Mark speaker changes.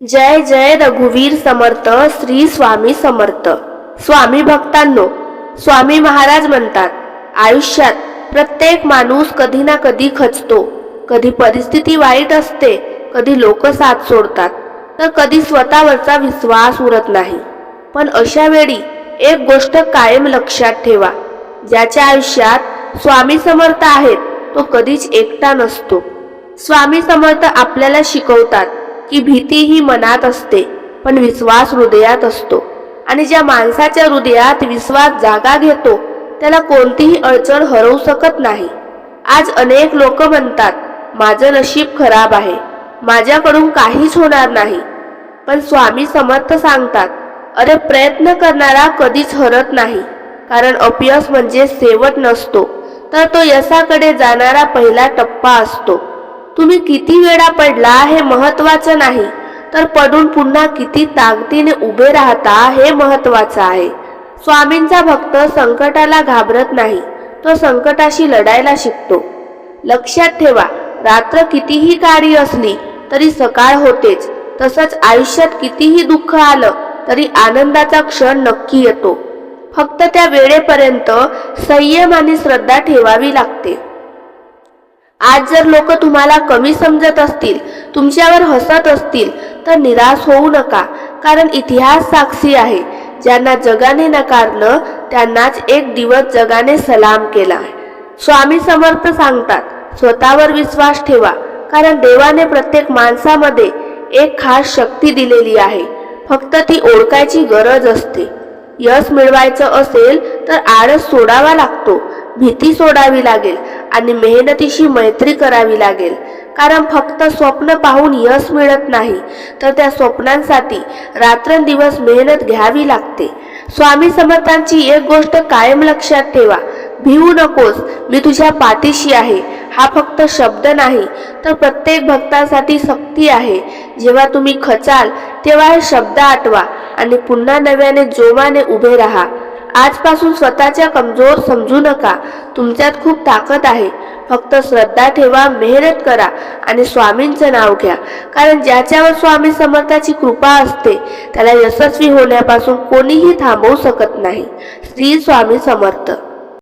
Speaker 1: जय जय रघुवीर समर्थ श्री स्वामी समर्थ। स्वामी भक्तांनो, स्वामी महाराज म्हणतात, आयुष्यात प्रत्येक माणूस कधी ना कधी खचतो। कधी परिस्थिती वाईट असते, कधी लोक साथ सोडतात, तर कधी स्वतःवरचा विश्वास उरत नाही। पण अशा वेळी एक गोष्ट कायम लक्षात ठेवा, ज्याच्या आयुष्यात स्वामी समर्थ आहेत तो कधीच एकटा नसतो। स्वामी समर्थ आपल्याला शिकवतात की भीती ही मनात असते, पण विश्वास हृदयात असतो, आणि ज्या माणसाच्या हृदयात विश्वास जागा घेतो त्याला कोणतीही अडचण हरवू शकत नाही। आज अनेक लोक म्हणतात, माझं नशीब खराब आहे, माझ्याकडून काहीच होणार नाही। पण स्वामी समर्थ सांगतात, अरे प्रयत्न करणारा कधीच हरत नाही, कारण अपयश म्हणजे शेवट नसतो, तर तो यशाकडे जाणारा पहिला टप्पा असतो। तुम्ही किती वेळा पडला हे महत्त्वाचं नाही, तर पडून पुन्हा किती ताकदीने उभे राहता हे महत्त्वाचं आहे। स्वामींचा भक्त संकटाला घाबरत नाही, तो संकटाशी लढायला शिकतो। लक्षात ठेवा, रात्र कितीही काळी असली तरी सकाळ होतेच, तसंच आयुष्यात कितीही दुःख आलं तरी आनंदाचा क्षण नक्की येतो। फक्त त्या वेळेपर्यंत संयम आणि श्रद्धा ठेवावी लागते। आज जर लोक तुम्हाला कमी समजत असतील, तुमच्यावर हसत असतील, तर निराश होऊ नका, कारण इतिहास साक्षी आहे, ज्यांना जगाने नकारलं त्यांनाच एक दिवस जगाने सलाम केला। स्वामी समर्थ सांगतात, स्वतःवर विश्वास ठेवा, कारण देवाने प्रत्येक माणसामध्ये एक खास शक्ती दिलेली आहे, फक्त ती ओळखायची गरज असते। यश मिळवायचं असेल तर आळस सोडावा लागतो, भीती सोडावी लागेल आणि मेहनतीशी मैत्री करावी लागेल, कारण फक्त स्वप्न पाहून यश मिळत नाही, तर त्या स्वप्नांसाठी रात्रंदिवस मेहनत घ्यावी लागते। स्वामी समर्थांची एक गोष्ट कायम लक्षात ठेवा, भिवू नकोस, मी तुझ्या पाठीशी आहे, हा फक्त शब्द नाही, तर प्रत्येक भक्तासाठी शक्ती आहे। जेव्हा तुम्ही खचाल तेव्हा हे शब्द आठवा आणि पुन्हा नव्याने जोमाने उभे राहा। आजपासून स्वतःच्या कमजोर समजू नका, तुमच्यात खूप ताकद आहे, फक्त श्रद्धा ठेवा, मेहनत करा आणि स्वामींचं नाव घ्या, कारण ज्याच्यावर स्वामी समर्थाची कृपा असते त्याला यशस्वी होण्यापासून कोणीही थांबवू शकत नाही। श्री स्वामी समर्थ।